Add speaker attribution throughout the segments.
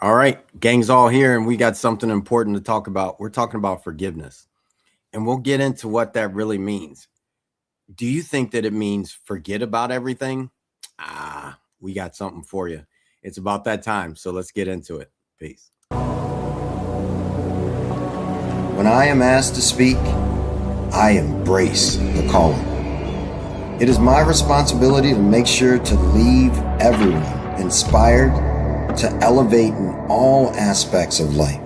Speaker 1: All right, gang's all here, and we got something important to talk about. We're talking about forgiveness, and we'll get into what that really means. Do you think that it means forget about everything? We got something for you. It's about that time, so let's get into it. Peace.
Speaker 2: When I am asked to speak, I embrace the calling. It is my responsibility to make sure to leave everyone inspired to elevate in all aspects of life.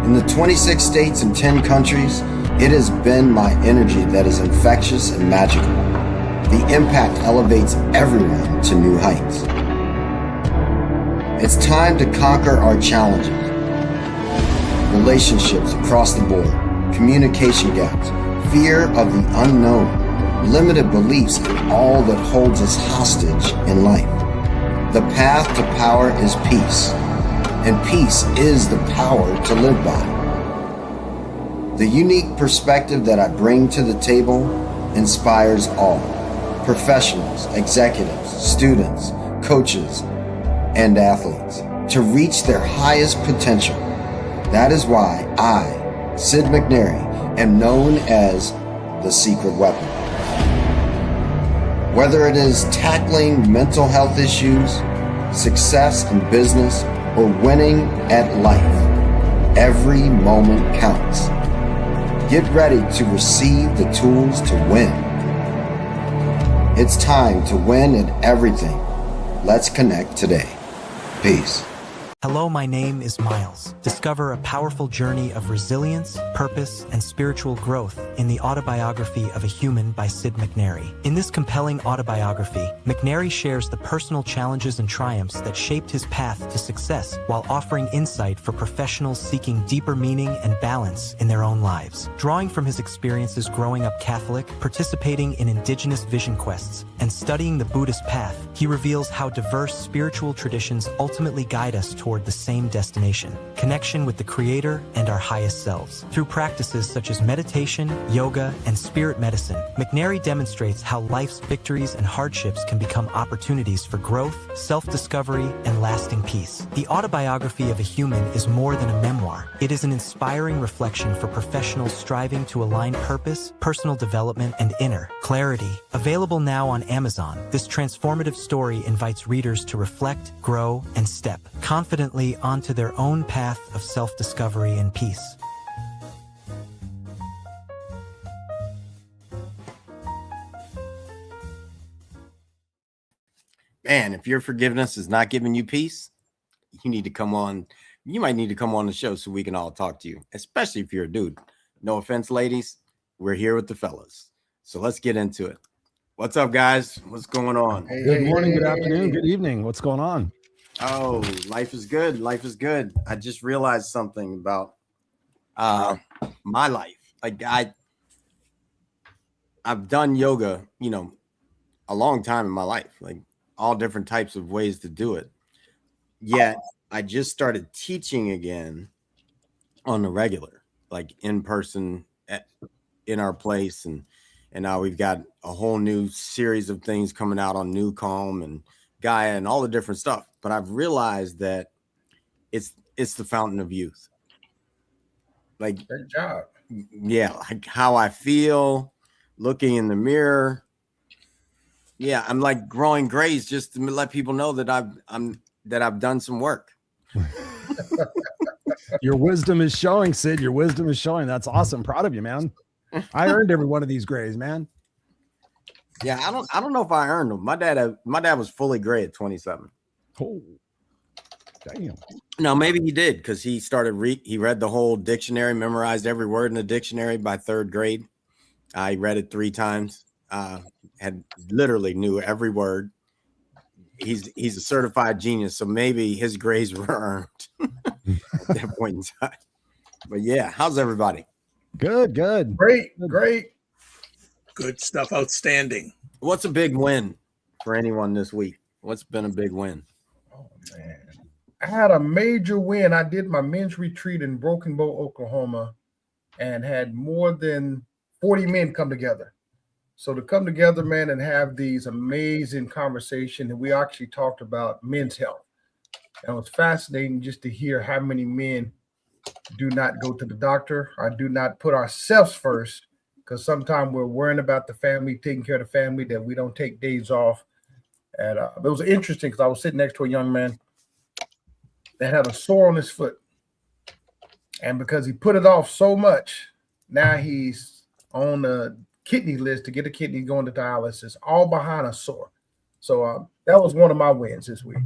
Speaker 2: In the 26 states and 10 countries, it has been my energy that is infectious and magical. The impact elevates everyone to new heights. It's time to conquer our challenges. Relationships across the board, communication gaps, fear of the unknown, limited beliefs, and all that holds us hostage in life. The path to power is peace, and peace is the power to live by. The unique perspective that I bring to the table inspires all, professionals, executives, students, coaches, and athletes, to reach their highest potential. That is why I, Sid McNary, am known as the secret weapon. Whether it is tackling mental health issues, success in business, or winning at life, every moment counts. Get ready to receive the tools to win. It's time to win at everything. Let's connect today. Peace.
Speaker 3: Hello, my name is Miles. Discover a powerful journey of resilience, purpose, and spiritual growth in the autobiography of a human by Sid McNary. In this compelling autobiography, McNary shares the personal challenges and triumphs that shaped his path to success while offering insight for professionals seeking deeper meaning and balance in their own lives. Drawing from his experiences growing up Catholic, participating in indigenous vision quests, and studying the Buddhist path, he reveals how diverse spiritual traditions ultimately guide us toward the same destination, connection with the Creator and our highest selves. Through practices such as meditation, yoga, and spirit medicine, McNary demonstrates how life's victories and hardships can become opportunities for growth, self-discovery, and lasting peace. The autobiography of a human is more than a memoir. It is an inspiring reflection for professionals striving to align purpose, personal development, and inner clarity. Available now on Amazon, this transformative story invites readers to reflect, grow, and step confidently onto their own path of self-discovery and peace.
Speaker 1: Man, if your forgiveness is not giving you peace, you need to come on. You might need to come on the show so we can all talk to you, especially if you're a dude. No offense, ladies. We're here with the fellas. So let's get into it. What's up, guys? What's going on?
Speaker 4: Good morning, good afternoon, good evening. What's going on?
Speaker 1: Oh, life is good. Life is good. I just realized something about my life. Like I've done yoga, a long time in my life, like all different types of ways to do it. Yet I just started teaching again on the regular, like in person in our place. And now we've got a whole new series of things coming out on New Calm and Gaia and all the different stuff. But I've realized that it's the fountain of youth. Like,
Speaker 5: good job.
Speaker 1: Yeah, like how I feel looking in the mirror. Yeah, I'm like growing grays just to let people know that I've done some work.
Speaker 4: Your wisdom is showing, Sid. Your wisdom is showing. That's awesome. Proud of you, man. I earned every one of these grays, man.
Speaker 1: Yeah, I don't know if I earned them. My dad was fully gray at 27.
Speaker 4: Oh, damn.
Speaker 1: No, maybe he did because he started he read the whole dictionary, memorized every word in the dictionary by third grade. I read it 3 times. Had literally knew every word. He's a certified genius, so maybe his grades were earned at that point in time. But yeah, how's everybody?
Speaker 4: Good.
Speaker 5: Great.
Speaker 6: Good stuff. Outstanding.
Speaker 1: What's a big win for anyone this week? What's been a big win?
Speaker 5: Oh man, I had a major win. I did my men's retreat in Broken Bow, Oklahoma, and had more than 40 men come together. So to come together, man, and have these amazing conversations, and we actually talked about men's health. And it was fascinating just to hear how many men do not go to the doctor or do not put ourselves first, because sometimes we're worrying about the family, taking care of the family, that we don't take days off. And it was interesting because I was sitting next to a young man that had a sore on his foot. And because he put it off so much, now he's on the kidney list to get a kidney going to dialysis, all behind a sore. So that was one of my wins this week.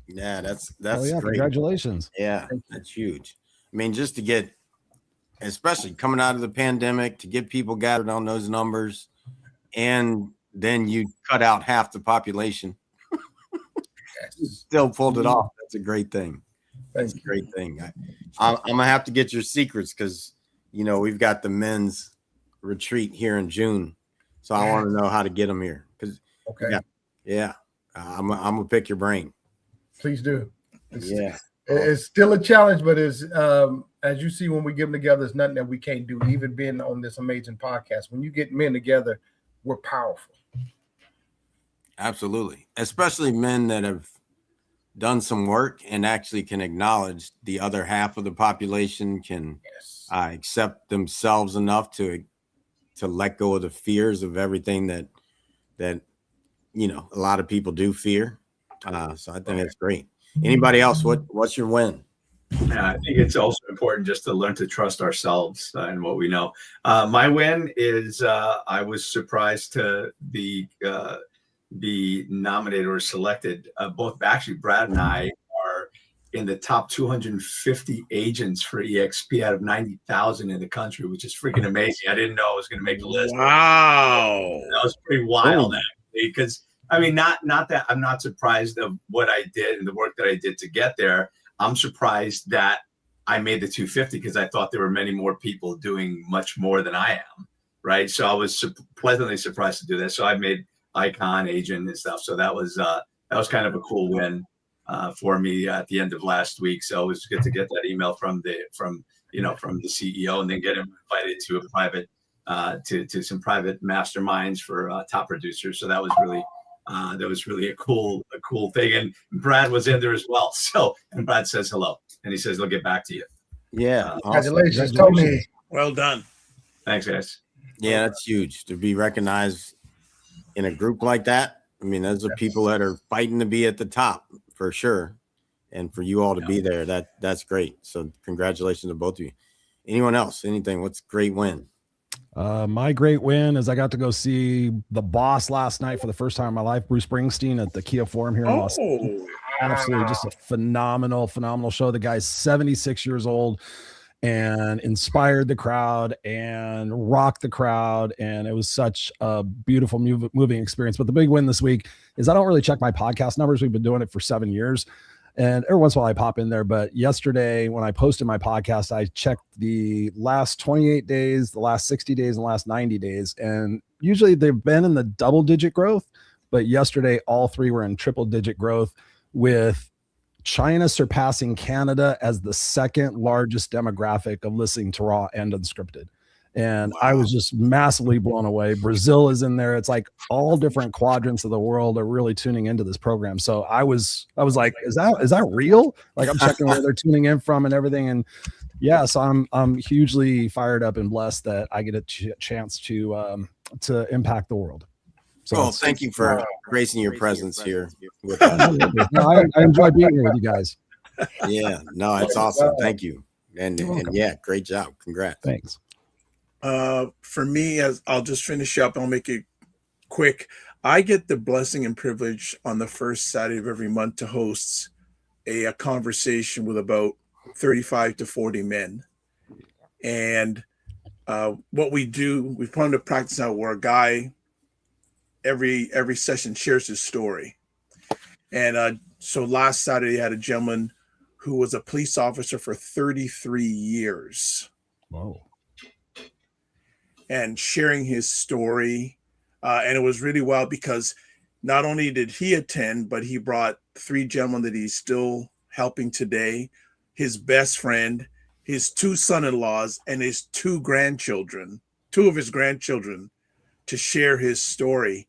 Speaker 1: Yeah, that's
Speaker 4: yeah,
Speaker 1: great.
Speaker 4: Congratulations.
Speaker 1: Yeah, that's huge. I mean, just to get, especially coming out of the pandemic, to get people gathered on those numbers, and then you cut out half the population. Still pulled it off. That's a great thing. That's a great thing. I'm gonna have to get your secrets because we've got the men's retreat here in June, so I want to know how to get them here. Because yeah, I'm gonna pick your brain.
Speaker 5: Please do.
Speaker 1: Yeah,
Speaker 5: it's still a challenge, but it's as you see when we get them together, there's nothing that we can't do. Even being on this amazing podcast, when you get men together, we're powerful.
Speaker 1: Absolutely, especially men that have done some work and actually can acknowledge the other half of the population, can accept themselves enough to let go of the fears of everything that a lot of people do fear. So I think it's great. Anybody else? What's your win?
Speaker 7: Yeah, I think it's also important just to learn to trust ourselves and what we know. My win is I was surprised to be nominated or selected. Both actually, Brad and I are in the top 250 agents for EXP out of 90,000 in the country, which is freaking amazing. I didn't know I was going to make the list.
Speaker 6: Wow,
Speaker 7: that was pretty wild, actually. Because I mean, not that I'm not surprised of what I did and the work that I did to get there. I'm surprised that I made the 250 because I thought there were many more people doing much more than I am. Right. So I was pleasantly surprised to do that. So I made icon, agent, and stuff. So that was kind of a cool win for me at the end of last week. So it was good to get that email from the CEO, and then get him invited to a private to some private masterminds for top producers. So that was really a cool thing. And Brad was in there as well. So, and Brad says hello, and he says he'll get back to you.
Speaker 1: Yeah,
Speaker 5: congratulations, Tony.
Speaker 6: Well done.
Speaker 7: Thanks, guys.
Speaker 1: Yeah, that's huge to be recognized in a group like that. I mean, those are people that are fighting to be at the top for sure, and for you all to be there, that's great. So congratulations to both of you. Anyone else? Anything? What's a great win?
Speaker 4: My great win is I got to go see The Boss last night for the first time in my life, Bruce Springsteen at the Kia Forum here in Los Angeles. Absolutely just a phenomenal show. The guy's 76 years old and inspired the crowd and rocked the crowd. And it was such a beautiful moving experience. But the big win this week is I don't really check my podcast numbers. We've been doing it for 7 years. And every once in a while I pop in there. But yesterday when I posted my podcast, I checked the last 28 days, the last 60 days, and the last 90 days. And usually they've been in the double-digit growth. But yesterday, all three were in triple-digit growth, with China surpassing Canada as the second largest demographic of listening to Raw and Unscripted. And I was just massively blown away. Brazil is in there. It's like all different quadrants of the world are really tuning into this program. So I was like, is that real? Like, I'm checking where they're tuning in from and everything. And yeah, so I'm hugely fired up and blessed that I get a chance to impact the world. So
Speaker 1: thank you for gracing your presence here with
Speaker 4: us. I enjoy being here with you guys.
Speaker 1: Yeah, no, it's awesome. Thank you. And yeah, great job. Congrats.
Speaker 4: Thanks.
Speaker 6: For me, as I'll just finish up, I'll make it quick. I get the blessing and privilege on the first Saturday of every month to host a conversation with about 35 to 40 men. And what we do, we put into practice out where a guy every session shares his story. And so last Saturday I had a gentleman who was a police officer for 33 years.
Speaker 4: Whoa.
Speaker 6: And sharing his story. And it was really wild because not only did he attend, but he brought 3 gentlemen that he's still helping today, his best friend, his 2 son-in-laws, and his 2 of his grandchildren, to share his story.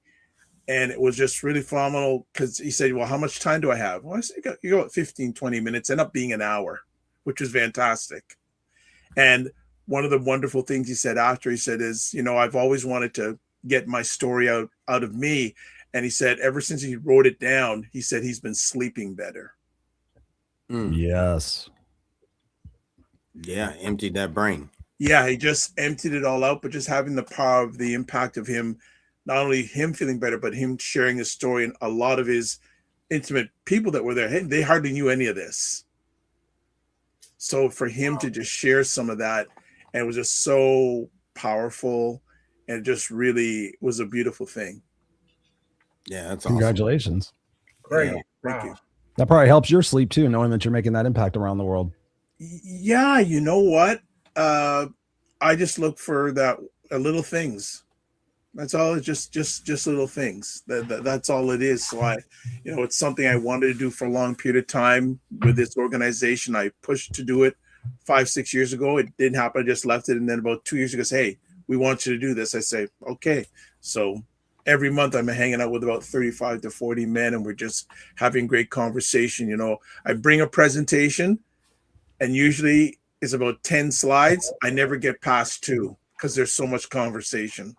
Speaker 6: And it was just really phenomenal because he said, well, how much time do I have? Well, I said, you go at 15, 20 minutes, end up being an hour, which was fantastic. And one of the wonderful things he said after, he said, is, I've always wanted to get my story out of me. And he said, ever since he wrote it down, he said he's been sleeping better.
Speaker 4: Yes.
Speaker 1: Yeah, emptied that brain.
Speaker 6: Yeah, he just emptied it all out, but just having the power of the impact of him, not only him feeling better, but him sharing his story, and a lot of his intimate people that were there, they hardly knew any of this. So for him to just share some of that, and it was just so powerful, and it just really was a beautiful thing.
Speaker 1: Yeah, that's awesome.
Speaker 4: Congratulations.
Speaker 5: Great.
Speaker 1: Yeah,
Speaker 6: Thank you.
Speaker 4: That probably helps your sleep too, knowing that you're making that impact around the world.
Speaker 6: Yeah, you know what? I just look for little things. That's all. It's just little things. That's all it is. So it's something I wanted to do for a long period of time with this organization. I pushed to do it 5-6 years ago. It didn't happen. I just left it. And then about 2 years ago, hey, we want you to do this. I say, okay. So every month I'm hanging out with about 35 to 40 men, and we're just having great conversation. I bring a presentation, and usually it's about 10 slides. I never get past 2 because there's so much conversation.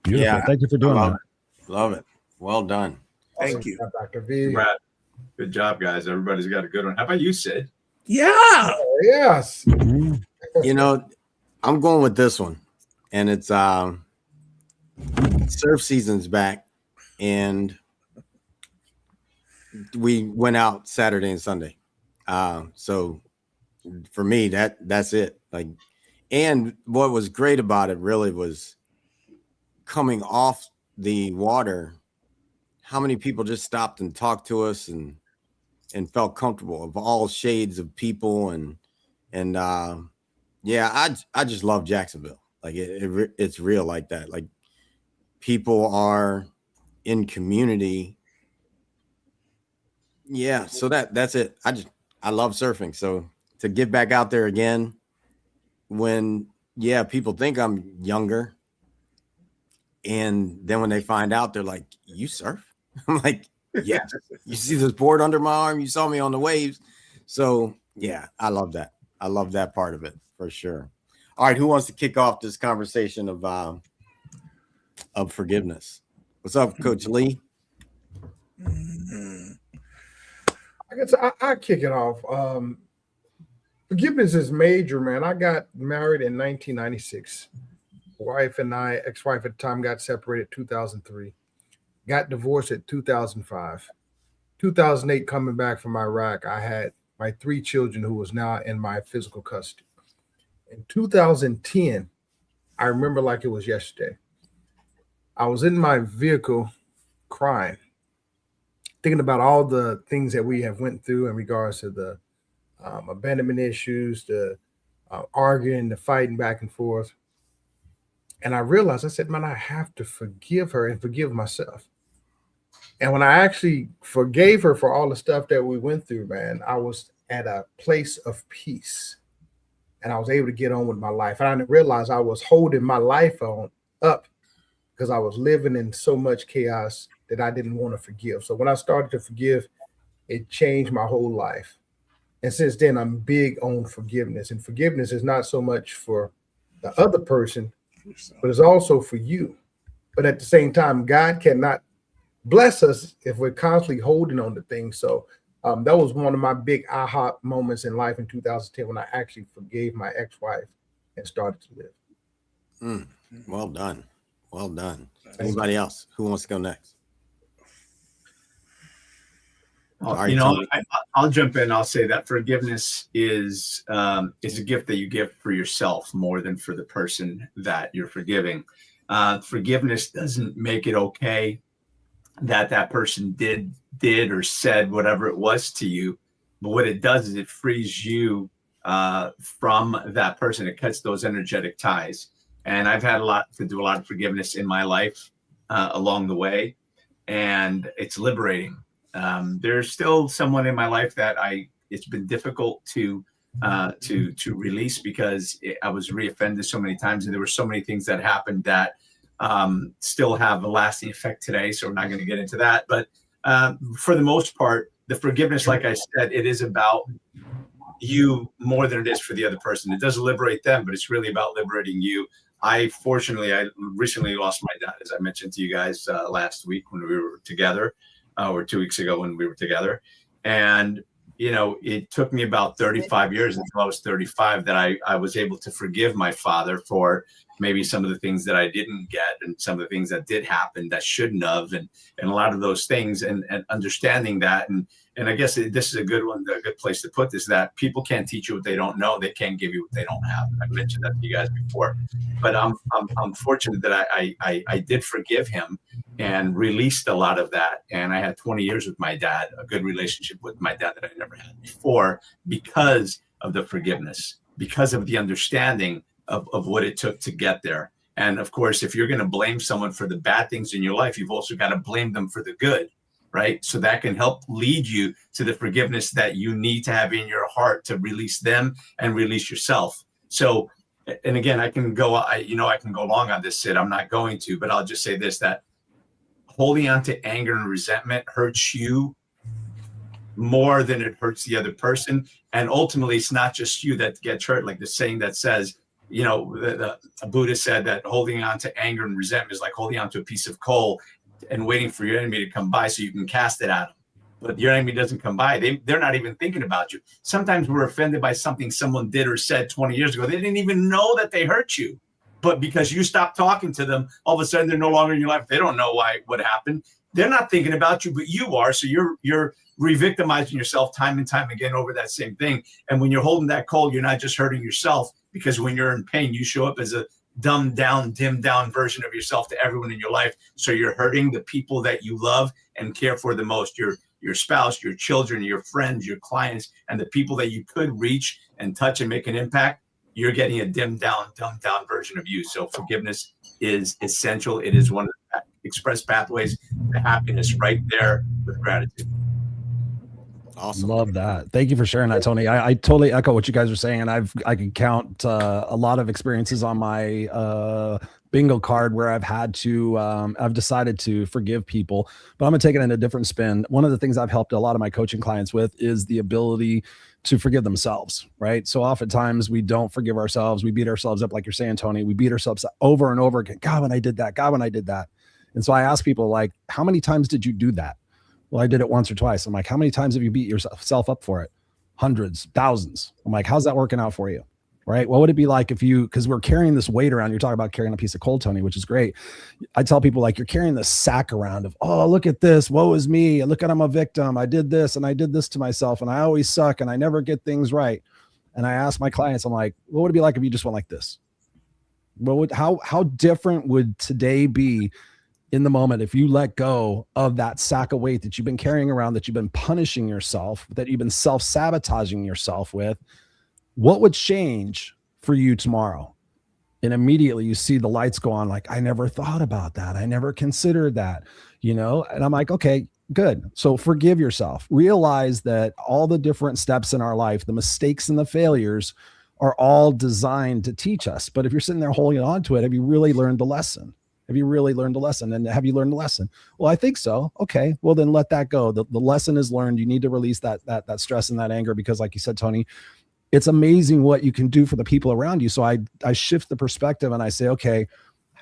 Speaker 4: Beautiful.
Speaker 1: Yeah,
Speaker 4: Thank you for doing that.
Speaker 1: Love it. Well done.
Speaker 6: Thank you.
Speaker 5: Dr. V.
Speaker 7: Brad, good job, guys. Everybody's got a good one. How about you, Sid?
Speaker 6: Yeah.
Speaker 5: Oh, yes.
Speaker 1: I'm going with this one, and it's surf season's back, and we went out Saturday and Sunday. So for me, that's it. And what was great about it really was coming off the water, how many people just stopped and talked to us and felt comfortable, of all shades of people. And yeah, I just love Jacksonville. It's real like that. Like, people are in community. Yeah. So that's it. I love surfing. So to get back out there again, when people think I'm younger, and then when they find out, they're like, you surf? I'm like, yeah. You see this board under my arm? You saw me on the waves. So yeah, I love that. I love that part of it for sure. All right, who wants to kick off this conversation of forgiveness? What's up, Coach Lee?
Speaker 5: I guess I kick it off. Forgiveness is major, man. I got married in 1996. Wife and I, ex-wife at the time, got separated 2003. Got divorced at 2005. 2008, coming back from Iraq, I had my 3 children who was now in my physical custody. In 2010, I remember like it was yesterday. I was in my vehicle crying, thinking about all the things that we have went through in regards to the abandonment issues, the arguing, the fighting back and forth. And I realized, I said, man, I have to forgive her and forgive myself. And when I actually forgave her for all the stuff that we went through, man, I was at a place of peace. And I was able to get on with my life. And I didn't realize I was holding my life up because I was living in so much chaos that I didn't want to forgive. So when I started to forgive, it changed my whole life. And since then, I'm big on forgiveness. And forgiveness is not so much for the other person, but it's also for you. But at the same time, God cannot bless us if we're constantly holding on to things. So that was one of my big aha moments in life in 2010 when I actually forgave my ex-wife and started to live.
Speaker 1: Well done. Well done. Anybody else? Who wants to go next?
Speaker 7: I'll jump in. I'll say that forgiveness is a gift that you give for yourself more than for the person that you're forgiving. Forgiveness doesn't make it okay that person did or said whatever it was to you, but what it does is it frees you from that person. It cuts those energetic ties. And I've had a lot of forgiveness in my life along the way, and it's liberating. There's still someone in my life that it's been difficult to release because I was reoffended so many times, and there were so many things that happened that still have a lasting effect today. So we're not going to get into that. But for the most part, the forgiveness, like I said, it is about you more than it is for the other person. It does liberate them, but it's really about liberating you. I recently lost my dad, as I mentioned to you guys last week when we were together, or 2 weeks ago when we were together. And, you know, it took me about 35 years until I was 35 that I was able to forgive my father for maybe some of the things that I didn't get and some of the things that did happen that shouldn't have, and a lot of those things, and understanding that. And I guess this is a good place to put this, that people can't teach you what they don't know. They can't give you what they don't have. I mentioned that to you guys before, but I'm fortunate that I did forgive him and released a lot of that. And I had 20 years with my dad, a good relationship with my dad that I never had before, because of the forgiveness, because of the understanding of what it took to get there. And of course, if you're going to blame someone for the bad things in your life, you've also got to blame them for the good, right? So that can help lead you to the forgiveness that you need to have in your heart to release them and release yourself. So, and again, I can go long on this, Sid. I'm not going to, but I'll just say this, that holding on to anger and resentment hurts you more than it hurts the other person. And ultimately, it's not just you that gets hurt. Like the saying that says, you know, the Buddha said that holding on to anger and resentment is like holding on to a piece of coal and waiting for your enemy to come by so you can cast it at them. But your enemy doesn't come by. They're not even thinking about you. Sometimes we're offended by something someone did or said 20 years ago. They didn't even know that they hurt you. But because you stopped talking to them, all of a sudden they're no longer in your life. They don't know what happened. They're not thinking about you, but you are. So you're re-victimizing yourself time and time again over that same thing. And when you're holding that coal, you're not just hurting yourself, because when you're in pain, you show up as a dumbed down, dimmed down version of yourself to everyone in your life. So you're hurting the people that you love and care for the most, your spouse, your children, your friends, your clients, and the people that you could reach and touch and make an impact. You're getting a dumbed down version of you. So forgiveness is essential. It is one of the express pathways to happiness, right there with gratitude.
Speaker 4: Awesome. Love that. Thank you for sharing that, Tony. I totally echo what you guys are saying. And I can count a lot of experiences on my bingo card where I've decided to forgive people, but I'm gonna take it in a different spin. One of the things I've helped a lot of my coaching clients with is the ability to forgive themselves, right? So oftentimes we don't forgive ourselves. We beat ourselves up, like you're saying, Tony. We beat ourselves over and over again. God, when I did that. God, when I did that. And so I ask people, like, how many times did you do that? Well, I did it once or twice. I'm like, how many times have you beat yourself up for it? Hundreds, thousands. I'm like, how's that working out for you? Right? What would it be like if because we're carrying this weight around. You're talking about carrying a piece of coal, Tony, which is great. I tell people, like, you're carrying this sack around of, oh, look at this. Woe is me. Look at, I'm a victim. I did this and I did this to myself and I always suck and I never get things right. And I ask my clients, I'm like, what would it be like if you just went like this? How different would today be in the moment if you let go of that sack of weight that you've been carrying around, that you've been punishing yourself, that you've been self-sabotaging yourself with? What would change for you tomorrow? And immediately you see the lights go on, like, I never thought about that. I never considered that, and I'm like, okay, good. So forgive yourself. Realize that all the different steps in our life, the mistakes and the failures, are all designed to teach us. But if you're sitting there holding on to it, have you really learned the lesson? Have you really learned the lesson? And have you learned the lesson? Well, I think so. Okay, well then let that go. The lesson is learned. You need to release that stress and that anger, because like you said, Tony, it's amazing what you can do for the people around you. So I shift the perspective and I say, okay,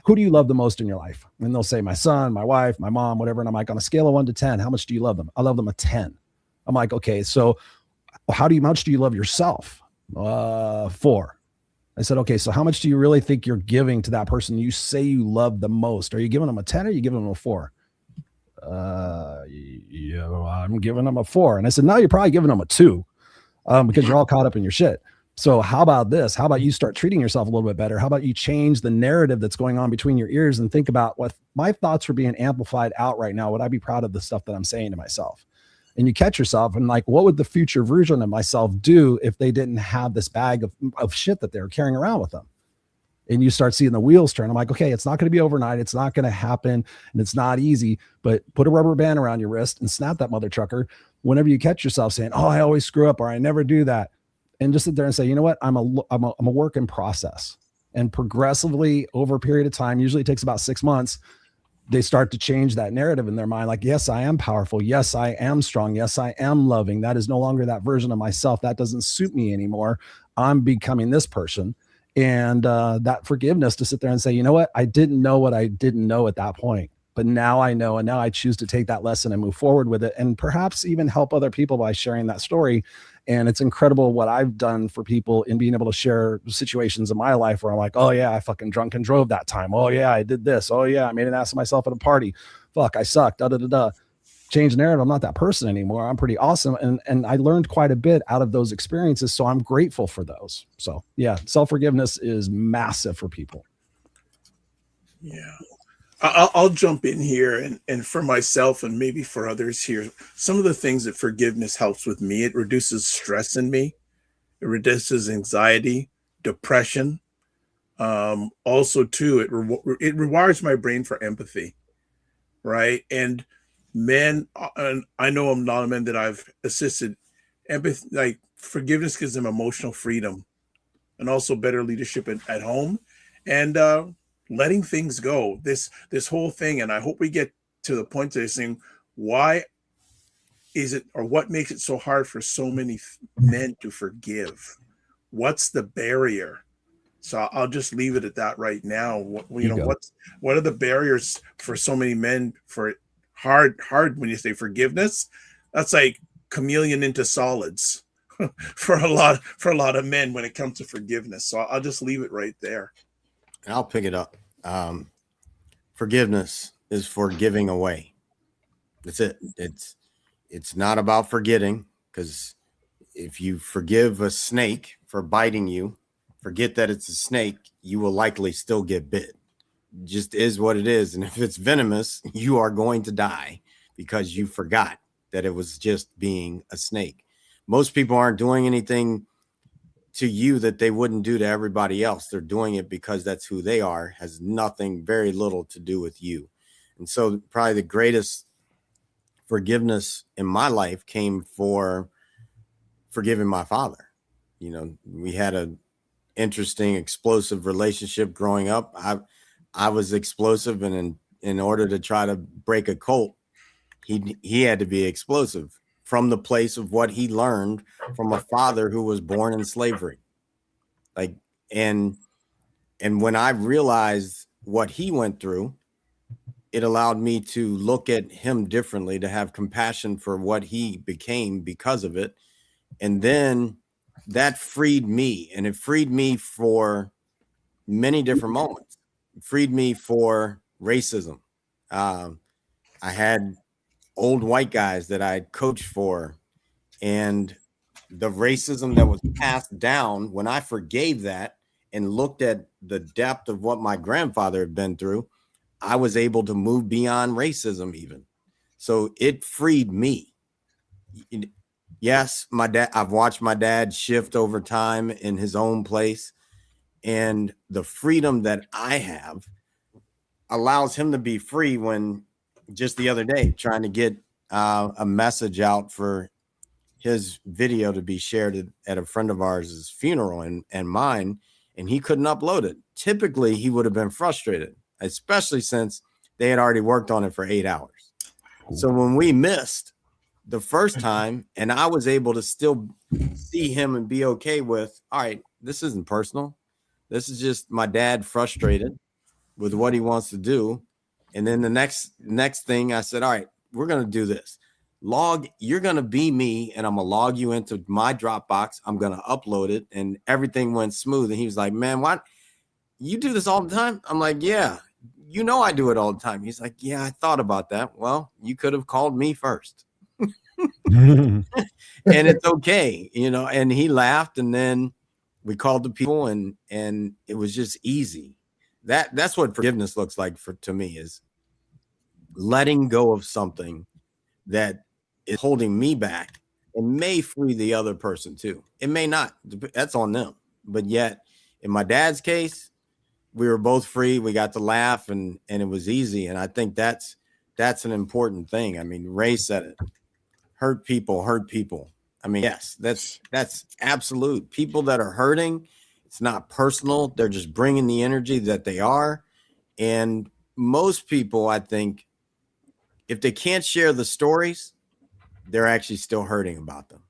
Speaker 4: who do you love the most in your life? And they'll say my son, my wife, my mom, whatever. And I'm like, on a scale of 1 to 10, how much do you love them? I love them a 10. I'm like, okay, so how much do you love yourself? 4. I said, okay, so how much do you really think you're giving to that person you say you love the most? Are you giving them a 10 or are you giving them a 4? Yeah, I'm giving them a 4. And I said, no, you're probably giving them a 2 because you're all caught up in your shit. So how about this? How about you start treating yourself a little bit better? How about you change the narrative that's going on between your ears and think about, what my thoughts are being amplified out right now. Would I be proud of the stuff that I'm saying to myself? And you catch yourself and like, what would the future version of myself do if they didn't have this bag of shit that they're carrying around with them? And you start seeing the wheels turn. I'm like, okay, it's not going to be overnight. It's not going to happen. And it's not easy, but put a rubber band around your wrist and snap that mother trucker whenever you catch yourself saying, oh, I always screw up, or I never do that. And just sit there and say, you know what? I'm a work in process. And progressively over a period of time, usually it takes about 6 months, they start to change that narrative in their mind. Like, yes, I am powerful. Yes, I am strong. Yes, I am loving. That is no longer that version of myself. That doesn't suit me anymore. I'm becoming this person. And that forgiveness to sit there and say, you know what? I didn't know what I didn't know at that point, but now I know. And now I choose to take that lesson and move forward with it, and perhaps even help other people by sharing that story. And it's incredible what I've done for people in being able to share situations in my life where I'm like, oh yeah, I fucking drunk and drove that time. Oh yeah, I did this. Oh yeah, I made an ass of myself at a party. Fuck, I sucked. Da da da da. Change the narrative. I'm not that person anymore. I'm pretty awesome. And I learned quite a bit out of those experiences. So I'm grateful for those. So yeah, self-forgiveness is massive for people.
Speaker 6: Yeah. I'll jump in here, and for myself and maybe for others here, some of the things that forgiveness helps with me: it reduces stress in me, it reduces anxiety, depression. Also, too, it rewires my brain for empathy, right? And men, and I know I'm not a man that I've assisted. Empathy, like forgiveness, gives them emotional freedom, and also better leadership at home, and letting things go. This whole thing, and I hope we get to the point of saying, why is it, or what makes it so hard for so many men to forgive? What's the barrier? So I'll just leave it at that right now. What are the barriers for so many men for hard when you say forgiveness? That's like chameleon into solids for a lot of men when it comes to forgiveness. So I'll just leave it right there.
Speaker 1: I'll pick it up. Forgiveness is for giving away. That's it. It's not about forgetting, because if you forgive a snake for biting you, forget that it's a snake, you will likely still get bit. It just is what it is. And if it's venomous, you are going to die because you forgot that it was just being a snake. Most people aren't doing anything to you that they wouldn't do to everybody else. They're doing it because that's who they are, has nothing, very little to do with you. And so probably the greatest forgiveness in my life came for forgiving my father. You know, we had an interesting, explosive relationship growing up. I was explosive, and in order to try to break a cult, he had to be explosive from the place of what he learned from a father who was born in slavery. Like, and when I realized what he went through, it allowed me to look at him differently, to have compassion for what he became because of it. And then that freed me, and it freed me for many different moments. It freed me for racism. I had old white guys that I coached for, and the racism that was passed down, when I forgave that and looked at the depth of what my grandfather had been through, I was able to move beyond racism even. So it freed me. Yes, my dad, I've watched my dad shift over time in his own place, and the freedom that I have allows him to be free. When just the other day, trying to get a message out for his video to be shared at a friend of ours' funeral and mine, and he couldn't upload it. Typically, he would have been frustrated, especially since they had already worked on it for 8 hours. So when we missed the first time, and I was able to still see him and be okay with, all right, this isn't personal. This is just my dad frustrated with what he wants to do. And then the next thing I said, all right, we're going to do this. You're going to be me, and I'm going to log you into my Dropbox. I'm going to upload it, and everything went smooth. And he was like, man, what? You do this all the time? I'm like, yeah, you know, I do it all the time. He's like, yeah, I thought about that. Well, you could have called me first. And it's okay, you know. And he laughed, and then we called the people, and it was just easy. That's what forgiveness looks like to me, is letting go of something that is holding me back. It may free the other person too. It may not. That's on them. But yet, in my dad's case, we were both free. We got to laugh, and it was easy. And I think that's an important thing. I mean, Ray said it. Hurt people hurt people. I mean, yes, that's absolute. People that are hurting, It's not personal. They're just bringing the energy that they are. And most people, I think, if they can't share the stories, they're actually still hurting about them.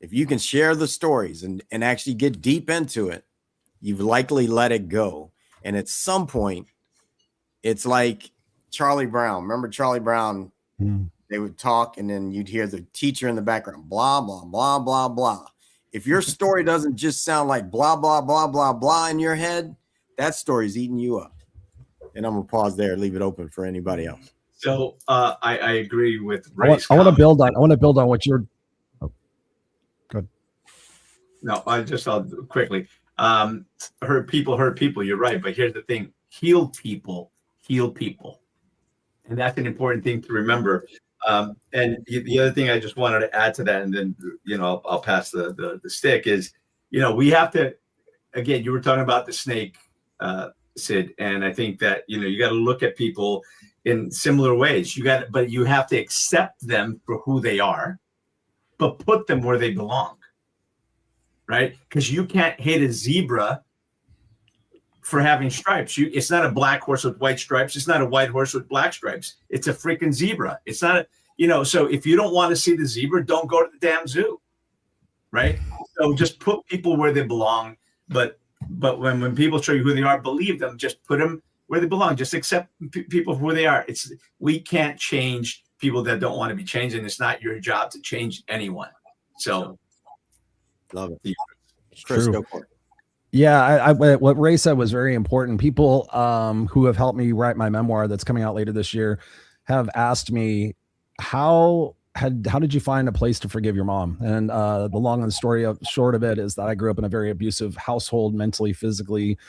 Speaker 1: If you can share the stories and actually get deep into it, you've likely let it go. And at some point, it's like Charlie Brown. Remember Charlie Brown? They would talk, and then you'd hear the teacher in the background, blah, blah, blah, blah, blah. If your story doesn't just sound like blah, blah, blah, blah, blah in your head, that story's eating you up. And I'm going to pause there and leave it open for anybody else.
Speaker 7: So I agree with Ray's
Speaker 4: I want to build on what you're. Oh, good.
Speaker 7: No, I'll quickly. Hurt people. You're right. But here's the thing: heal people. And that's an important thing to remember. And the other thing I just wanted to add to that, and then, I'll pass the stick, is, we have to, again, you were talking about the snake, Sid. And I think that, you got to look at people in similar ways. But you have to accept them for who they are, but put them where they belong. Right? Because you can't hate a zebra for having stripes. It's not a black horse with white stripes. It's not a white horse with black stripes. It's a freaking zebra. It's not so if you don't want to see the zebra, don't go to the damn zoo. Right? So just put people where they belong. But when people show you who they are, believe them. Just put them where they belong. Just accept people for who they are. We can't change people that don't want to be changed, and it's not your job to change anyone. So
Speaker 1: love it. Chris, go for it.
Speaker 4: Yeah, what Ray said was very important. People who have helped me write my memoir that's coming out later this year have asked me, how did you find a place to forgive your mom? And the long and the short of it is that I grew up in a very abusive household, mentally, physically.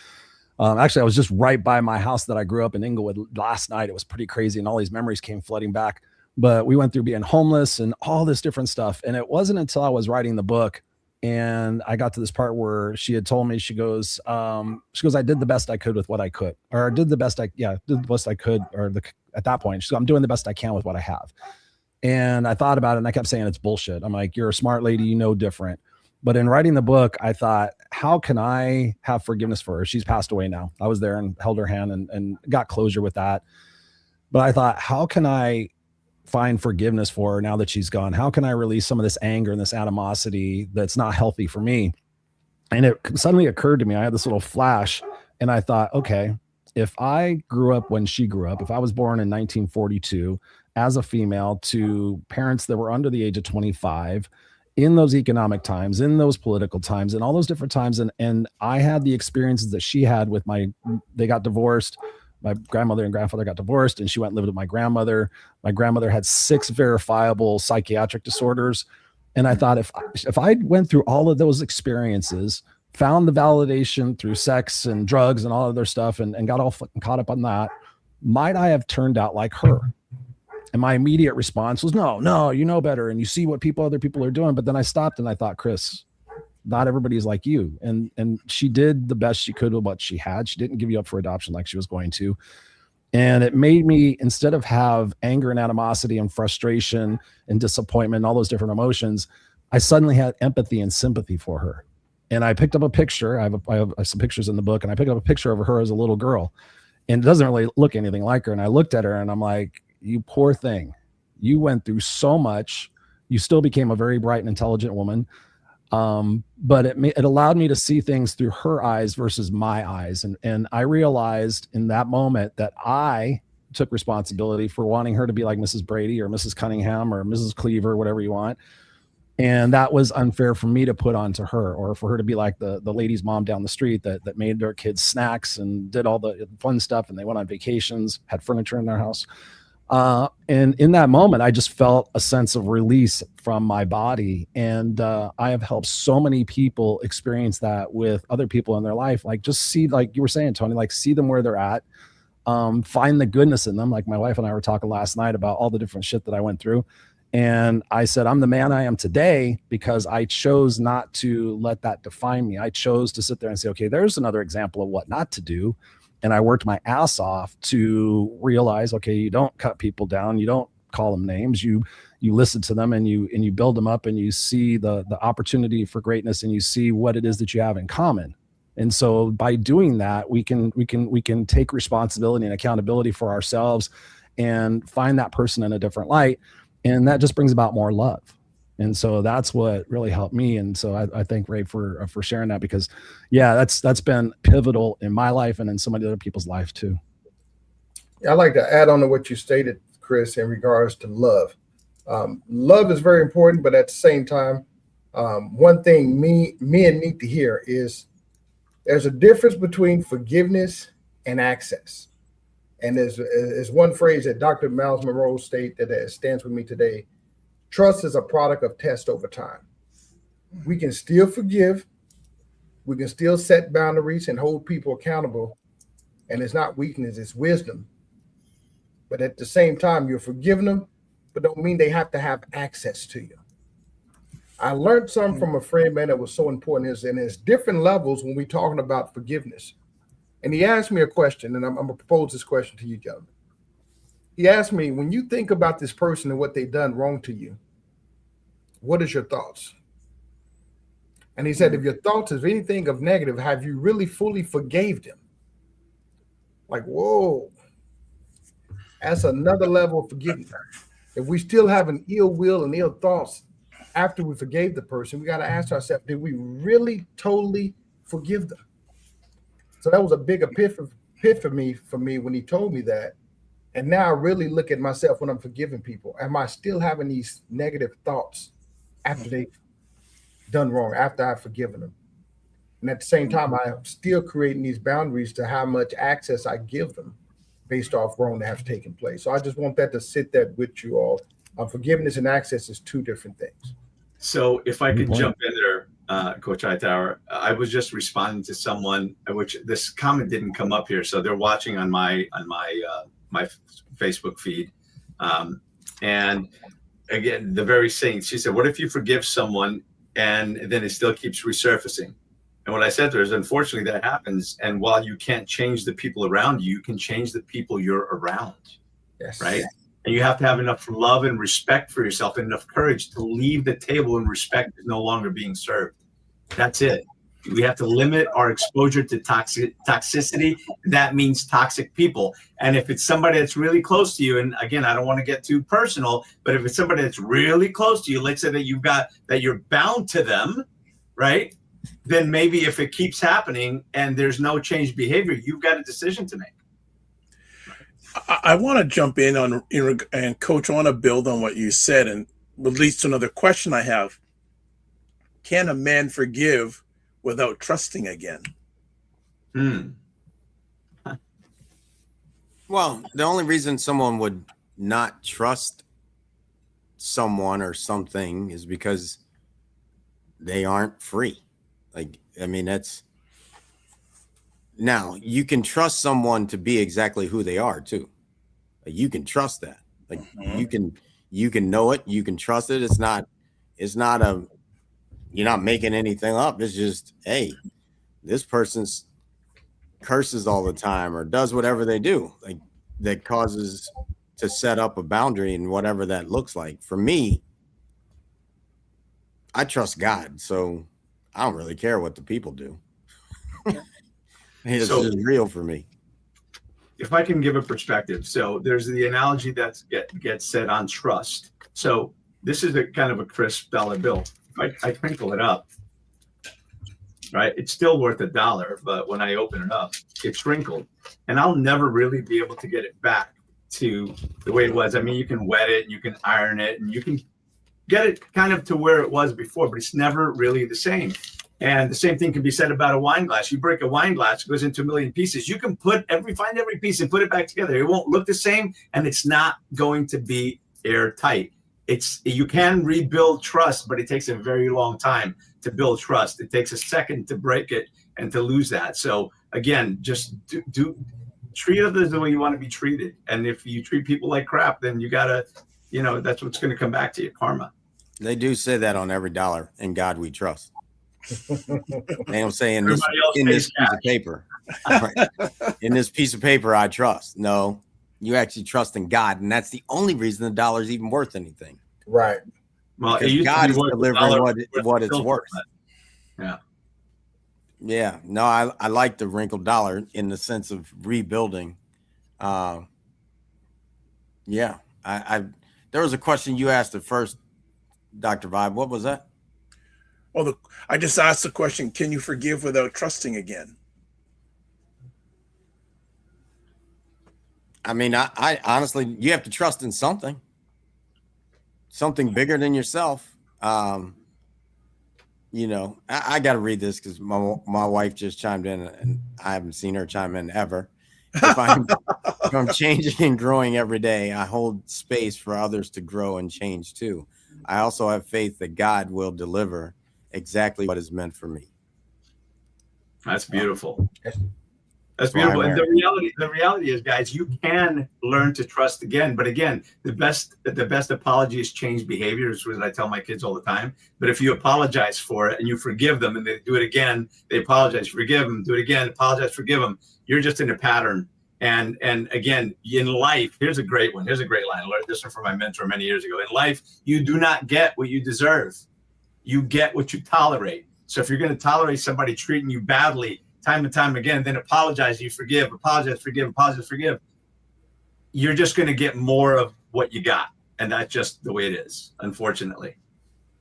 Speaker 4: Actually, I was just right by my house that I grew up in Inglewood last night. It was pretty crazy, and all these memories came flooding back. But we went through being homeless and all this different stuff. And it wasn't until I was writing the book and I got to this part where she had told me, she goes, I did the best I could with what I could, or did the best I could, at that point, she's I'm doing the best I can with what I have. And I thought about it and I kept saying, it's bullshit. I'm like, you're a smart lady, you know different. But in writing the book, I thought, how can I have forgiveness for her? She's passed away now. I was there and held her hand and got closure with that. But I thought, how can I find forgiveness for her now that she's gone? How can I release some of this anger and this animosity that's not healthy for me? And it suddenly occurred to me, I had this little flash and I thought, okay, if I grew up when she grew up, if I was born in 1942 as a female to parents that were under the age of 25, in those economic times, in those political times, and all those different times, and I had the experiences that she had with they got divorced. My grandmother and grandfather got divorced and she went and lived with my grandmother. My grandmother had 6 verifiable psychiatric disorders. And I thought, if I went through all of those experiences, found the validation through sex and drugs and all other stuff and got all fucking caught up on that, might I have turned out like her? And my immediate response was, no, you know better. And you see what other people are doing. But then I stopped and I thought, Chris, not everybody's like you. And she did the best she could with what she had. She didn't give you up for adoption like she was going to. And it made me, instead of have anger and animosity and frustration and disappointment and all those different emotions, I suddenly had empathy and sympathy for her. And I picked up a picture. I have some pictures in the book, and I picked up a picture of her as a little girl. And it doesn't really look anything like her. And I looked at her and I'm like, you poor thing. You went through so much. You still became a very bright and intelligent woman. But it allowed me to see things through her eyes versus my eyes. And I realized in that moment that I took responsibility for wanting her to be like Mrs. Brady or Mrs. Cunningham or Mrs. Cleaver, whatever you want. And that was unfair for me to put onto her, or for her to be like the lady's mom down the street that made their kids snacks and did all the fun stuff. And they went on vacations, had furniture in their house. And in that moment, I just felt a sense of release from my body. And I have helped so many people experience that with other people in their life. Like, just see, like you were saying, Tony, like see them where they're at, find the goodness in them. Like my wife and I were talking last night about all the different shit that I went through. And I said, I'm the man I am today because I chose not to let that define me. I chose to sit there and say, okay, there's another example of what not to do. And I worked my ass off to realize, okay, you don't cut people down. You don't call them names. You listen to them and you build them up, and you see the opportunity for greatness, and you see what it is that you have in common. And so by doing that, we can take responsibility and accountability for ourselves and find that person in a different light. And that just brings about more love. And so that's what really helped me. And so I thank Ray for sharing that, because yeah, that's been pivotal in my life and in so many other people's life too.
Speaker 5: I'd like to add on to what you stated, Chris, in regards to love. Love is very important, but at the same time, one thing men need to hear is there's a difference between forgiveness and access. And there's one phrase that Dr. Miles Monroe stated that stands with me today. Trust is a product of test over time. We can still forgive. We can still set boundaries and hold people accountable. And it's not weakness, it's wisdom. But at the same time, you're forgiving them, but don't mean they have to have access to you. I learned something from a friend, man, that was so important. And there's different levels when we're talking about forgiveness. And he asked me a question, and I'm going to propose this question to you, gentlemen. He asked me, when you think about this person and what they've done wrong to you, what is your thoughts? And he said, if your thoughts is anything of negative, have you really fully forgave them? Like, whoa, that's another level of forgiveness. If we still have an ill will and ill thoughts after we forgave the person, we got to ask ourselves, did we really totally forgive them? So that was a big epiphany for me when he told me that. And now I really look at myself when I'm forgiving people. Am I still having these negative thoughts after they've done wrong, after I've forgiven them? And at the same time, I'm still creating these boundaries to how much access I give them based off wrong that has taken place. So I just want that to sit there with you all. Forgiveness and access is two different things.
Speaker 7: So if I could jump in there, Coach Hightower, I was just responding to someone, which this comment didn't come up here, so they're watching on my Facebook feed, and again, the very same. She said, "What if you forgive someone and then it still keeps resurfacing?" And what I said to her is, unfortunately, that happens. And while you can't change the people around you, you can change the people you're around.
Speaker 5: Yes.
Speaker 7: Right. And you have to have enough love and respect for yourself and enough courage to leave the table when respect is no longer being served. That's it. We have to limit our exposure to toxicity. That means toxic people. And if it's somebody that's really close to you, and again, I don't want to get too personal, but if it's somebody that's really close to you, let's say that you're bound to them, right? Then maybe if it keeps happening and there's no changed behavior, you've got a decision to make.
Speaker 6: I want to jump in and Coach, I want to build on what you said, and leads to another question I have. Can a man forgive without trusting again?
Speaker 1: Well, the only reason someone would not trust someone or something is because they aren't free. Like, I mean, now you can trust someone to be exactly who they are too. Like, you can trust that. Like, you can know it, you can trust it. It's not you're not making anything up. It's just, hey, this person's curses all the time or does whatever they do, like that causes to set up a boundary and whatever that looks like. For me, I trust God, so I don't really care what the people do. It's just real for me.
Speaker 7: If I can give a perspective, so there's the analogy that gets said on trust. So this is a kind of a crisp dollar bill. I crinkle it up, right? It's still worth $1, but when I open it up, it's wrinkled, and I'll never really be able to get it back to the way it was. I mean, you can wet it, and you can iron it, and you can get it kind of to where it was before, but it's never really the same. And the same thing can be said about a wine glass. You break a wine glass, it goes into a million pieces. You can find every piece and put it back together. It won't look the same, and it's not going to be airtight. You can rebuild trust, but it takes a very long time to build trust. It takes a second to break it and to lose that. So again, just treat others the way you want to be treated. And if you treat people like crap, then you gotta, that's what's going to come back to you, karma. They
Speaker 1: do say that on every dollar. In God we trust. They don't say in this piece of paper. Right. In this piece of paper, I trust. No, you actually trust in God, and that's the only reason the dollar is even worth anything.
Speaker 5: Right.
Speaker 7: Well,
Speaker 1: God is delivering what it's worth.
Speaker 7: Yeah.
Speaker 1: Yeah, no, I like the wrinkled dollar in the sense of rebuilding. Uh, yeah, I there was a question you asked at first, Dr. Vibe. What was that?
Speaker 6: Well, I just asked the question: can you forgive without trusting again?
Speaker 1: I mean, I honestly, you have to trust in something bigger than yourself. I got to read this because my wife just chimed in, and I haven't seen her chime in ever. If I'm if I'm changing and growing every day, I hold space for others to grow and change too. I also have faith that God will deliver exactly what is meant for me.
Speaker 7: That's beautiful. That's
Speaker 1: That's why I
Speaker 7: beautiful. And
Speaker 1: married.
Speaker 7: the reality is, guys, you can learn to trust again. But again, the best apology is change behaviors, which I tell my kids all the time. But if you apologize for it and you forgive them and they do it again, they apologize, forgive them, do it again, apologize, forgive them, you're just in a pattern. And again, in life, here's a great one. Here's a great line. I learned this one from my mentor many years ago. In life, you do not get what you deserve. You get what you tolerate. So if you're going to tolerate somebody treating you badly time and time again, then apologize, you forgive, apologize, forgive, apologize, forgive, you're just going to get more of what you got. And that's just the way it is, unfortunately.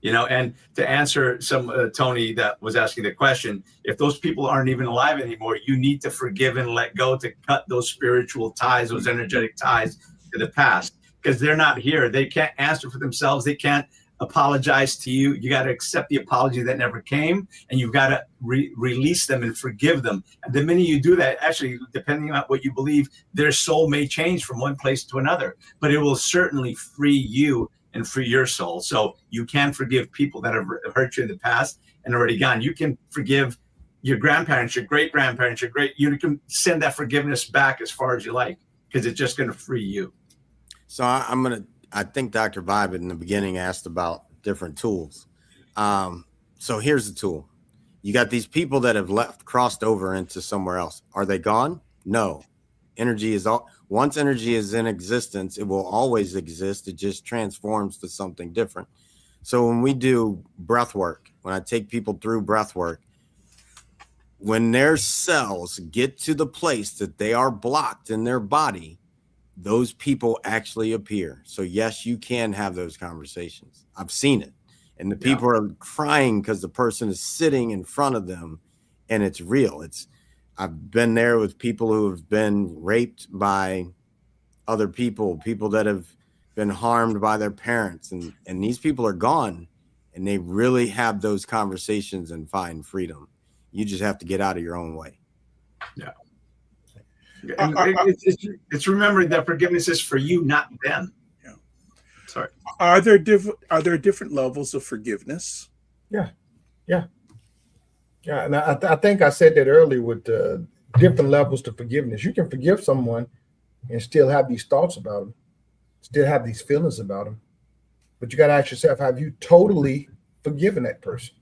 Speaker 7: And to answer Tony that was asking the question, if those people aren't even alive anymore, you need to forgive and let go to cut those spiritual ties, those energetic ties to the past, because they're not here. They can't answer for themselves. They can't apologize to you. You got to accept the apology that never came, and you've got to release them and forgive them. And the minute you do that, actually, depending on what you believe, their soul may change from one place to another, but it will certainly free you and free your soul. So you can forgive people that have hurt you in the past and already gone. You can forgive your grandparents, your great grandparents, you can send that forgiveness back as far as you like, because it's just going to free you.
Speaker 1: So I think Dr. Vibe in the beginning asked about different tools. So here's the tool. You got these people that have crossed over into somewhere else. Are they gone? No. Once energy is in existence, it will always exist. It just transforms to something different. So when we do breath work, when I take people through breath work, when their cells get to the place that they are blocked in their body, those people actually appear. So yes, you can have those conversations. I've seen it. And the people are crying because the person is sitting in front of them and it's real. I've been there with people who have been raped by other people that have been harmed by their parents. And these people are gone and they really have those conversations and find freedom. You just have to get out of your own way.
Speaker 7: Yeah. And it's remembering that forgiveness is for you, not them.
Speaker 6: Yeah.
Speaker 7: Sorry.
Speaker 6: Are there different levels of forgiveness?
Speaker 5: Yeah. And I think I said that earlier with different levels to forgiveness. You can forgive someone and still have these thoughts about them, still have these feelings about them. But you got to ask yourself, have you totally forgiven that person?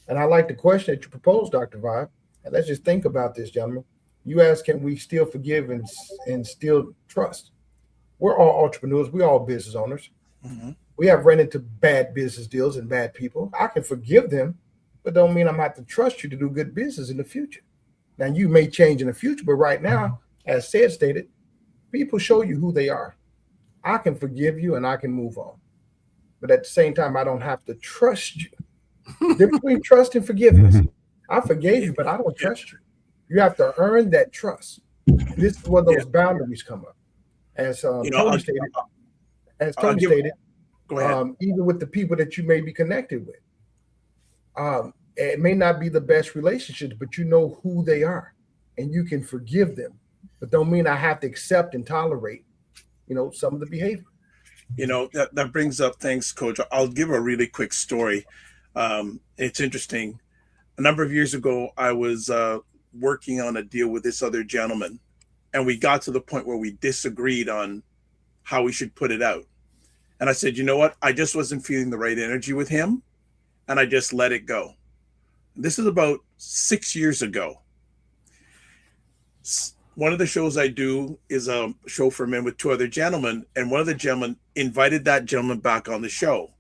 Speaker 5: And I like the question that you proposed, Dr. Vibe. And let's just think about this, gentlemen. You ask, can we still forgive and still trust? We're all entrepreneurs. We're all business owners.
Speaker 6: Mm-hmm.
Speaker 5: We have run into bad business deals and bad people. I can forgive them, but don't mean I'm going to have to trust you to do good business in the future. Now, you may change in the future, but right now, as stated, people show you who they are. I can forgive you and I can move on. But at the same time, I don't have to trust you. Difference between trust and forgiveness. I forgave you, but I don't trust you. You have to earn that trust. This is where those boundaries come up. As Tony stated,
Speaker 6: go ahead.
Speaker 5: Even with the people that you may be connected with, it may not be the best relationships, but you know who they are, and you can forgive them. But don't mean I have to accept and tolerate, some of the behavior.
Speaker 6: That brings up, thanks, Coach. I'll give a really quick story. It's interesting. A number of years ago, I was working on a deal with this other gentleman, and we got to the point where we disagreed on how we should put it out. And I said, you know what? I just wasn't feeling the right energy with him, and I just let it go. This is about 6 years ago. One of the shows I do is a show for men with two other gentlemen, and one of the gentlemen invited that gentleman back on the show.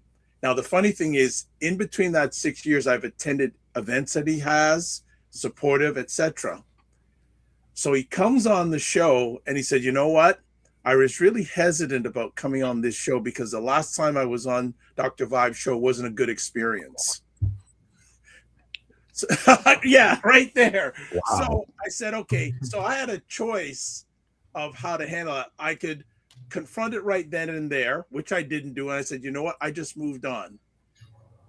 Speaker 6: Now, the funny thing is, in between that 6 years, I've attended events that he has, supportive, etc. So he comes on the show and he said, you know what? I was really hesitant about coming on this show because the last time I was on Dr. Vibe's show wasn't a good experience. So, yeah, right there.
Speaker 4: Wow.
Speaker 6: So I said, okay. So I had a choice of how to handle it. I could confront it right then and there, which I didn't do. And I said, you know what? I just moved on.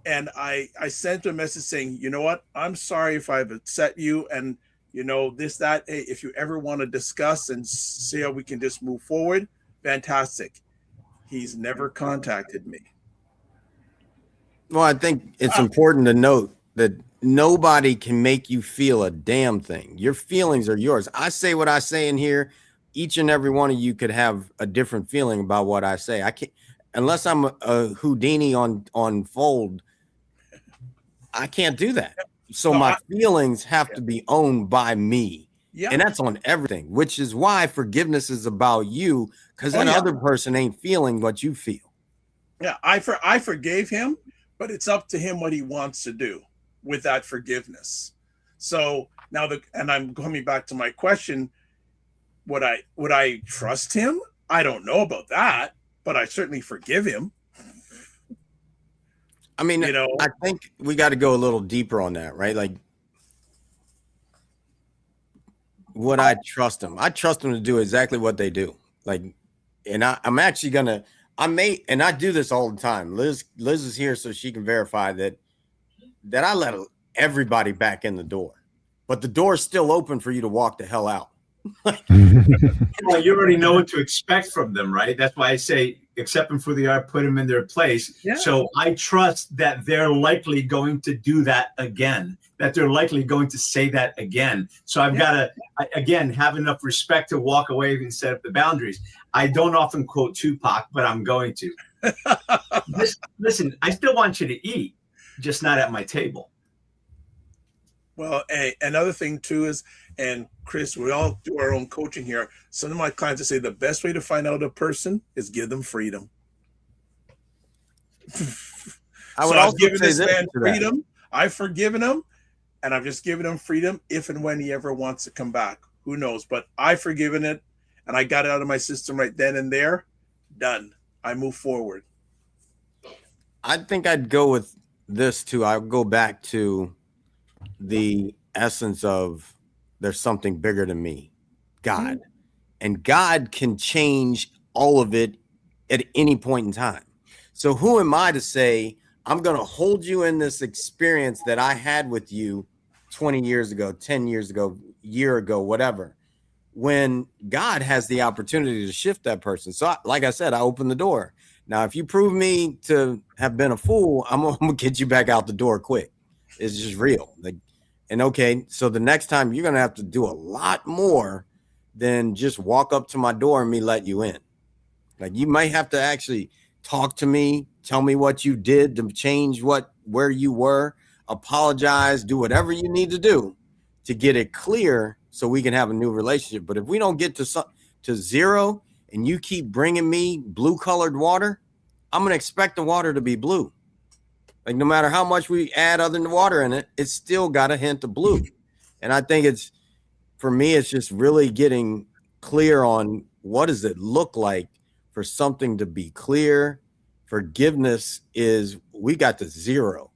Speaker 6: And I sent a message saying, you know what? I'm sorry if I've upset you. And, you know, this, that, hey, if you ever want to discuss and see how we can just move forward, fantastic. He's never contacted me.
Speaker 1: Well, I think it's important to note that nobody can make you feel a damn thing. Your feelings are yours. I say what I say in here. Each and every one of you could have a different feeling about what I say. I can't, unless I'm a Houdini on fold, I can't do that. So my feelings have to be owned by me.
Speaker 6: Yeah.
Speaker 1: And that's on everything, which is why forgiveness is about you, because that other person ain't feeling what you feel.
Speaker 6: Yeah, I forgave him, but it's up to him what he wants to do with that forgiveness. So now and I'm coming back to my question, would I trust him? I don't know about that, but I certainly forgive him.
Speaker 1: I mean, you know, I think we got to go a little deeper on that, right? Like, would I trust him? I trust them to do exactly what they do. Like, and I'm actually gonna, and I do this all the time. Liz is here so she can verify that I let everybody back in the door, but the door's still open for you to walk the hell out.
Speaker 7: Well, you already know what to expect from them, right? That's why I say accept them for the art, put them in their place. Yeah. So I trust that they're likely going to do that again, that they're likely going to say that again. So I've got to, again, have enough respect to walk away and set up the boundaries. I don't often quote Tupac, but I'm going to. Listen, I still want you to eat, just not at my table.
Speaker 6: Well, another thing too is, and Chris, we all do our own coaching here. Some of my clients say the best way to find out a person is give them freedom. I've given this man freedom. I've forgiven him, and I've just given him freedom if and when he ever wants to come back. Who knows? But I've forgiven it, and I got it out of my system right then and there. Done. I move forward.
Speaker 1: I think I'd go with this too. I'll go back to the essence of there's something bigger than me, God. And God can change all of it at any point in time. So who am I to say, I'm going to hold you in this experience that I had with you 20 years ago, 10 years ago, year ago, whatever, when God has the opportunity to shift that person. So like I said, I opened the door. Now, if you prove me to have been a fool, I'm going to get you back out the door quick. It's just real. Like, and okay, so the next time you're going to have to do a lot more than just walk up to my door and me let you in. Like, you might have to actually talk to me, tell me what you did to change where you were, apologize, do whatever you need to do to get it clear so we can have a new relationship. But if we don't get to zero and you keep bringing me blue colored water, I'm going to expect the water to be blue. Like, no matter how much we add other than water in it, it's still got a hint of blue. And I think for me, it's just really getting clear on what does it look like for something to be clear. Forgiveness is, we got to zero.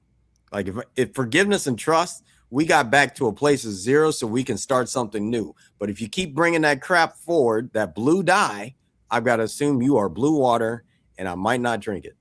Speaker 1: Like if forgiveness and trust, we got back to a place of zero so we can start something new. But if you keep bringing that crap forward, that blue dye, I've got to assume you are blue water and I might not drink it.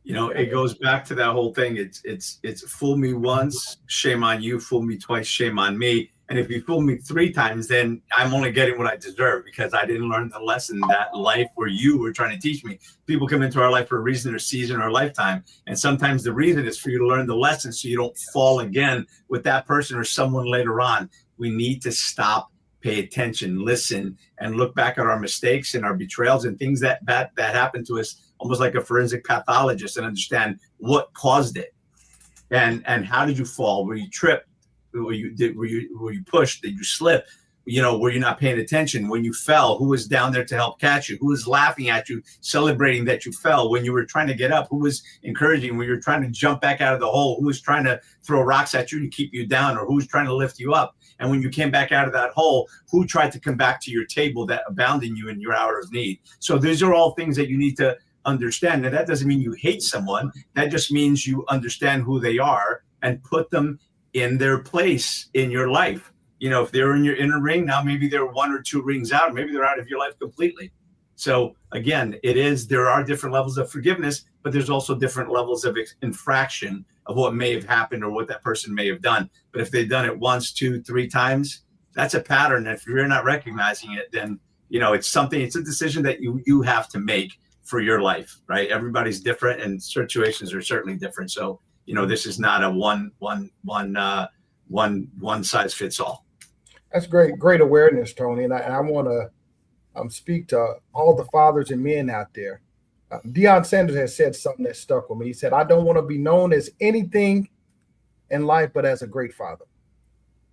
Speaker 7: You know, it goes back to that whole thing. It's fool me once, shame on you. Fool me twice, shame on me. And if you fool me 3 times, then I'm only getting what I deserve because I didn't learn the lesson that life where you were trying to teach me. People come into our life for a reason or season or lifetime. And sometimes the reason is for you to learn the lesson so you don't fall again with that person or someone later on. We need to stop, pay attention, listen, and look back at our mistakes and our betrayals and things that happened to us, almost like a forensic pathologist, and understand what caused it, and how did you fall? Were you tripped? Were you pushed? Did you slip? were you not paying attention? When you fell, who was down there to help catch you? Who was laughing at you, celebrating that you fell? When you were trying to get up, who was encouraging? When you were trying to jump back out of the hole, who was trying to throw rocks at you to keep you down, or who was trying to lift you up? And when you came back out of that hole, who tried to come back to your table that abounded you in your hour of need? So these are all things that you need to understand. Now, that doesn't mean you hate someone. That just means you understand who they are and put them in their place in your life. If they're in your inner ring, now maybe they're 1 or 2 rings out, maybe they're out of your life completely. So again, there are different levels of forgiveness, but there's also different levels of infraction of what may have happened or what that person may have done. But if they've done it 1, 2, 3 times, that's a pattern. If you're not recognizing it, then it's a decision that you have to make for your life, right? Everybody's different and situations are certainly different. So, this is not a one size fits all.
Speaker 5: That's great awareness, Tony. And I want to speak to all the fathers and men out there. Deion Sanders has said something that stuck with me. He said, I don't want to be known as anything in life but as a great father.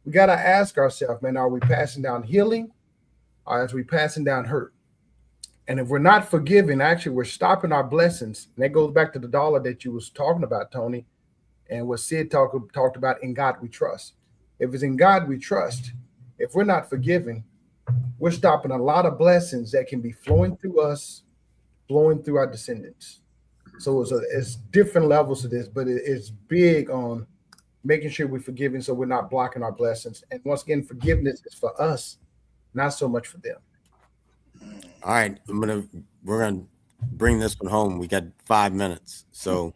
Speaker 5: We got to ask ourselves, man, are we passing down healing or are we passing down hurt? And if we're not forgiving, actually, we're stopping our blessings. And that goes back to the dollar that you was talking about, Tony, and what Sid talked about, in God we trust. If it's in God we trust, if we're not forgiving, we're stopping a lot of blessings that can be flowing through us, flowing through our descendants. So it's different levels to this, but it's big on making sure we're forgiving so we're not blocking our blessings. And once again, forgiveness is for us, not so much for them.
Speaker 1: All right, we're gonna bring this one home. We got 5 minutes, so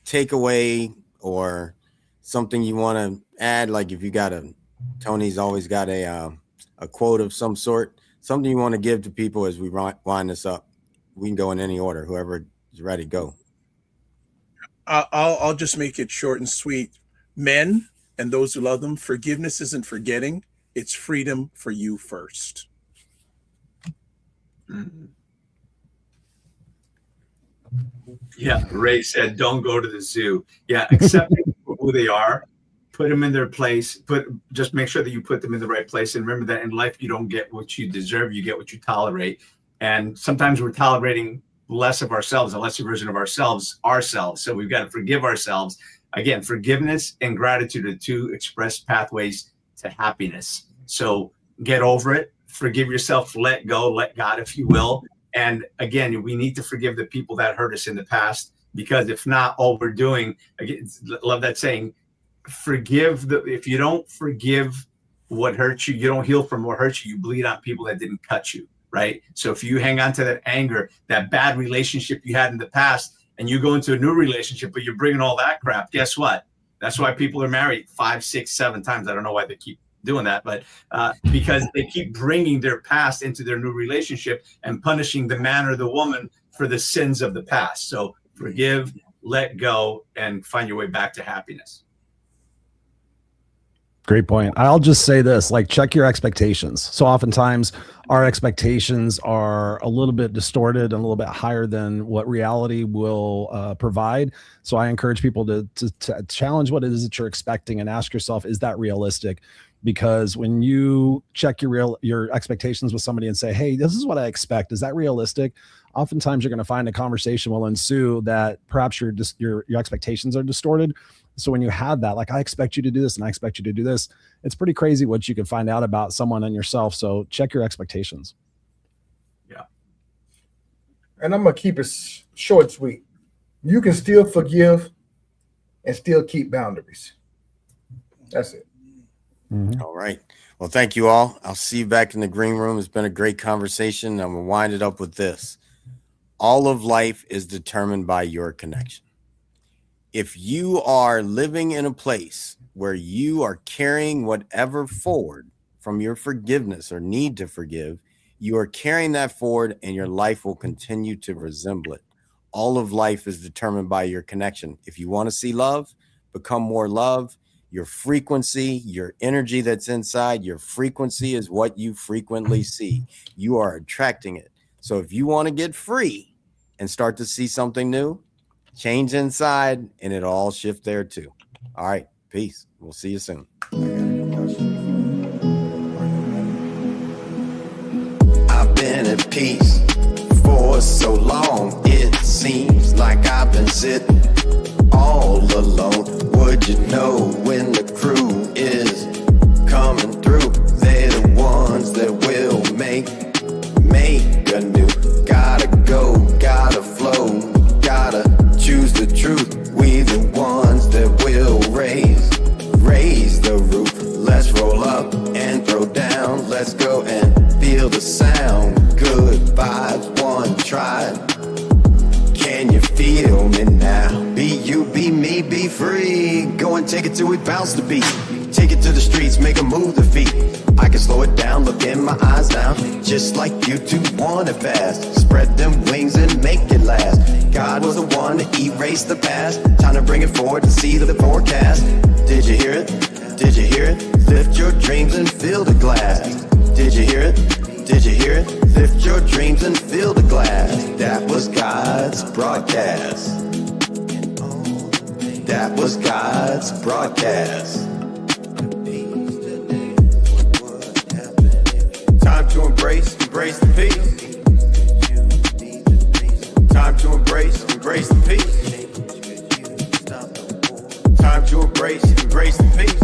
Speaker 1: takeaway or something you want to add. Like if you got Tony's always got a quote of some sort, something you want to give to people as we wind this up. We can go in any order. Whoever is ready, go.
Speaker 6: I'll just make it short and sweet. Men and those who love them, forgiveness isn't forgetting; it's freedom for you first.
Speaker 7: Mm-hmm. Yeah, Ray said, "Don't go to the zoo." Yeah, accept who they are, put them in their place. Just make sure that you put them in the right place, and remember that in life you don't get what you deserve; you get what you tolerate. And sometimes we're tolerating less of ourselves, a lesser version of ourselves. So we've got to forgive ourselves. Again, forgiveness and gratitude are 2 express pathways to happiness. So get over it. Forgive yourself, let go, let God, if you will. And again, we need to forgive the people that hurt us in the past, because if not, all we're doing, again, love that saying, if you don't forgive what hurt you, you don't heal from what hurt you, you bleed on people that didn't cut you, right? So if you hang on to that anger, that bad relationship you had in the past, and you go into a new relationship, but you're bringing all that crap, guess what? That's why people are married 5, 6, 7 times. I don't know why they keep doing that, but because they keep bringing their past into their new relationship and punishing the man or the woman for the sins of the past. So forgive, let go, and find your way back to happiness.
Speaker 4: Great point. I'll just say this, like, check your expectations. So oftentimes our expectations are a little bit distorted and a little bit higher than what reality will provide. So I encourage people to challenge what it is that you're expecting and ask yourself, is that realistic? Because when you check your expectations with somebody and say, hey, this is what I expect, is that realistic? Oftentimes you're going to find a conversation will ensue that perhaps your expectations are distorted. So when you have that, like, I expect you to do this and I expect you to do this, it's pretty crazy what you can find out about someone and yourself. So check your expectations.
Speaker 7: Yeah.
Speaker 5: And I'm going to keep it short and sweet. You can still forgive and still keep boundaries. That's it.
Speaker 4: Mm-hmm.
Speaker 1: All right. Well, thank you all. I'll see you back in the green room. It's been a great conversation. I'm going to wind it up with this. All of life is determined by your connection. If you are living in a place where you are carrying whatever forward from your forgiveness or need to forgive, you are carrying that forward and your life will continue to resemble it. All of life is determined by your connection. If you want to see love, become more love. Your frequency, your energy that's inside, your frequency is what you frequently see. You are attracting it. So if you want to get free and start to see something new, change inside and it'll all shift there too. All right. Peace. We'll see you soon.
Speaker 2: peace. For so long, it seems like I've been sitting all alone. Would you know when the crew is coming through? They're the ones that will make anew. Gotta go, gotta flow, gotta choose the truth. We the ones that will raise the roof. Let's roll up and throw down. Let's go and feel the sound. Good vibes, one try. Can you feel me now? Be you, be me, be free. Go and take it till we bounce the beat. Take it to the streets, make a move the feet. I can slow it down, look in my eyes now. Just like you two want it fast. Spread them wings and make it last. God was the one to erase the past. Time to bring it forward to see the forecast. Did you hear it? Did you hear it? Lift your dreams and fill the glass. Did you hear it? Did you hear it? Lift your dreams and fill the glass. That was God's broadcast. That was God's broadcast. Time to embrace the peace. Time to embrace the peace. Time to embrace the peace.